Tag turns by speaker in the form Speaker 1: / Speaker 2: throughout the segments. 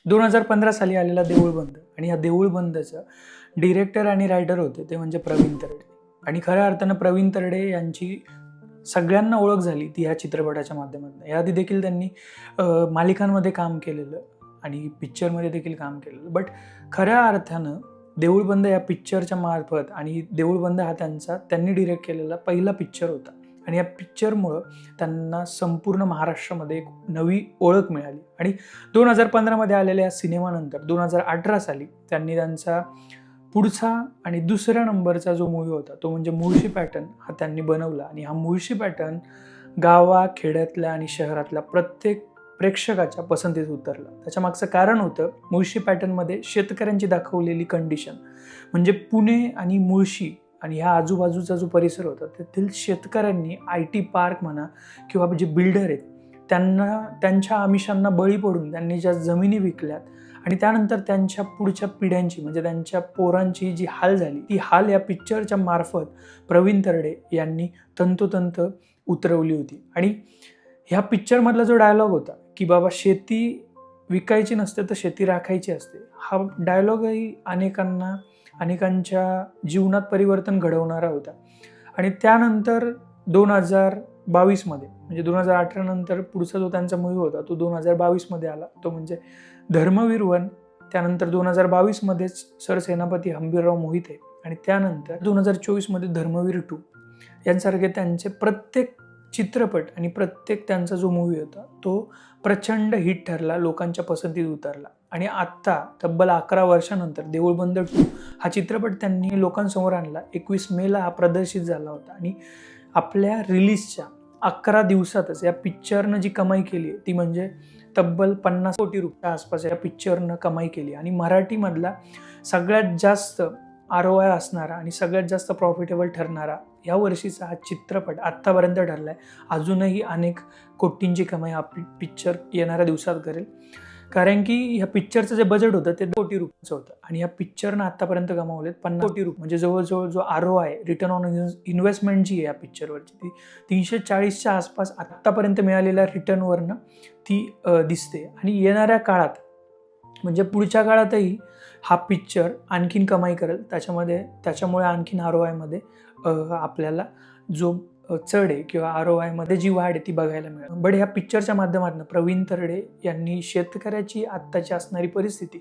Speaker 1: 2015 साली आलेला देऊळबंद आणि या देऊळबंदचं डिरेक्टर आणि रायटर होते ते म्हणजे प्रवीण तरडे. आणि खऱ्या अर्थानं प्रवीण तरडे यांची सगळ्यांना ओळख झाली ती ह्या चित्रपटाच्या माध्यमातून. याआधी देखील त्यांनी मालिकांमध्ये काम केलेलं आणि पिक्चरमध्ये देखील काम केलेलं. बट खऱ्या अर्थानं देऊळबंद या पिक्चरच्या मार्फत आणि देऊळबंद हा त्यांनी डिरेक्ट केलेला पहिला पिक्चर होता. आणि या पिक्चरमुळं त्यांना संपूर्ण महाराष्ट्रामध्ये एक नवी ओळख मिळाली. आणि 2015मध्ये आलेल्या या सिनेमानंतर 2018 साली त्यांनी त्यांचा पुढचा आणि दुसऱ्या नंबरचा जो मूवी होता तो म्हणजे मुळशी पॅटर्न हा त्यांनी बनवला. आणि हा मुळशी पॅटर्न गावा खेड्यातल्या आणि शहरातल्या प्रत्येक प्रेक्षकाच्या पसंतीत उतरला. त्याच्या मागचं कारण होतं मुळशी पॅटर्नमध्ये शेतकऱ्यांची दाखवलेली कंडिशन. म्हणजे पुणे आणि मुळशी आणि ह्या आजूबाजूचा जो परिसर होता तेथील शेतकऱ्यांनी IT पार्क म्हणा किंवा जे बिल्डर आहेत त्यांच्या आमिषांना बळी पडून त्यांनी ज्या जमिनी विकल्यात आणि त्यानंतर त्यांच्या पुढच्या पिढ्यांची म्हणजे त्यांच्या पोरांची जी हाल झाली ती हाल या पिक्चरच्या मार्फत प्रवीण तरडे यांनी तंतोतंत उतरवली होती. आणि ह्या पिक्चरमधला जो डायलॉग होता की बाबा शेती विकायची नसते तर शेती राखायची असते, हा डायलॉगही अनेकांच्या जीवनात परिवर्तन घडवणारा होता. आणि त्यानंतर 2022मध्ये म्हणजे 2018 नंतर पुढचा जो त्यांचा मूवी होता तो 2022मध्ये आला, तो म्हणजे धर्मवीर 1. त्यानंतर 2022मध्येच सरसेनापती हंबीरराव मोहिते आणि त्यानंतर 2024मध्ये धर्मवीर 2 यांसारखे त्यांचे प्रत्येक चित्रपट आणि प्रत्येक त्यांचा जो मूवी होता तो प्रचंड हिट ठरला, लोकांच्या पसंतीत उतरला. आणि आत्ता तब्बल 11 वर्षानंतर देऊळबंद 2 हा चित्रपट त्यांनी लोकांसमोर आणला. 21 मेला हा प्रदर्शित झाला होता. आणि आपल्या रिलीजच्या 11 दिवसातच या पिक्चरनं जी कमाई केली ती म्हणजे तब्बल 50 कोटी रुपये आसपास या पिक्चरनं कमाई केली. आणि मराठीमधला सगळ्यात जास्त ROI असणारा आणि सगळ्यात जास्त प्रॉफिटेबल ठरणारा या वर्षीचा हा चित्रपट आत्तापर्यंत ठरला आहे. अजूनही अनेक कोटींची कमाई हा पिक्चर येणाऱ्या दिवसात करेल. कारण की ह्या पिक्चरचं जे बजेट होतं ते 2 कोटी रुपयाचं होतं आणि ह्या पिक्चरनं आत्तापर्यंत कमावलेत 50 कोटी रुपये. म्हणजे जवळजवळ जो ROI रिटर्न ऑन इन्व्हेस्टमेंट जी आहे या पिक्चरवरची ती 340च्या आसपास आत्तापर्यंत मिळालेल्या रिटर्नवरनं ती दिसते. आणि येणाऱ्या काळात म्हणजे पुढच्या काळातही हा पिक्चर आणखीन कमाई करेल. त्याच्यामुळे आणखीन ROIमध्ये आपल्याला जो चढ आहे किंवा ROIमध्ये जी वाढ आहे ती बघायला मिळेल. बट ह्या पिक्चरच्या माध्यमातून प्रवीण तरडे यांनी शेतकऱ्याची आत्ताची असणारी परिस्थिती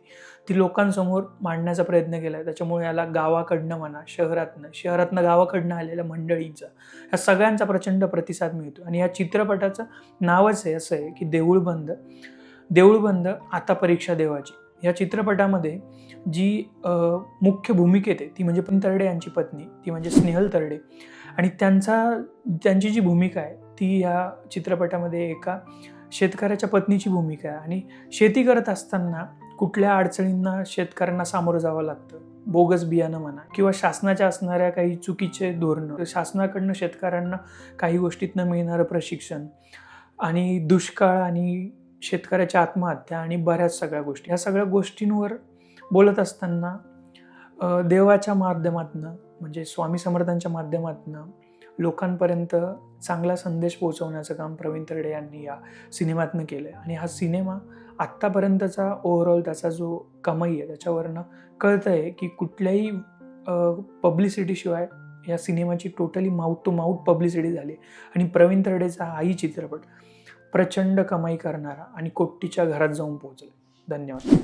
Speaker 1: ती लोकांसमोर मांडण्याचा प्रयत्न केला आहे. त्याच्यामुळे याला गावाकडनं म्हणा शहरातनं गावाकडनं आलेल्या मंडळींचा या सगळ्यांचा प्रचंड प्रतिसाद मिळतो. आणि या चित्रपटाचं नावच आहे असं आहे की देऊळबंद आता परीक्षा देवाची. या चित्रपटामध्ये जी मुख्य भूमिकेत आहे ती म्हणजे प्रवीण तरडे यांची पत्नी ती म्हणजे स्नेहल तरडे. आणि त्यांची जी भूमिका आहे ती या चित्रपटामध्ये एका शेतकऱ्याच्या पत्नीची भूमिका आहे. आणि शेती करत असताना कुठल्या अडचणींना शेतकऱ्यांना सामोरं जावं लागतं, बोगस बियाणं म्हणा किंवा शासनाच्या असणाऱ्या काही चुकीचे धोरणं, शासनाकडनं शेतकऱ्यांना काही गोष्टीतनं मिळणारं प्रशिक्षण आणि दुष्काळ आणि शेतकऱ्याच्या आत्महत्या आणि बऱ्याच सगळ्या गोष्टी, ह्या सगळ्या गोष्टींवर बोलत असताना देवाच्या माध्यमातून म्हणजे स्वामी समर्थांच्या माध्यमातून लोकांपर्यंत चांगला संदेश पोहोचवण्याचं काम प्रवीण तरडे यांनी या सिनेमातनं केलं आहे. आणि हा सिनेमा आत्तापर्यंतचा ओव्हरऑल त्याचा जो कमाई आहे त्याच्यावरनं कळतं आहे की कुठल्याही पब्लिसिटीशिवाय या सिनेमाची totally mouth to mouth publicity झाली. आणि प्रवीण तरडेचा हाही चित्रपट प्रचंड कमाई करणारा आणि कोटीच्या घरात जाऊन पोहोचला. धन्यवाद.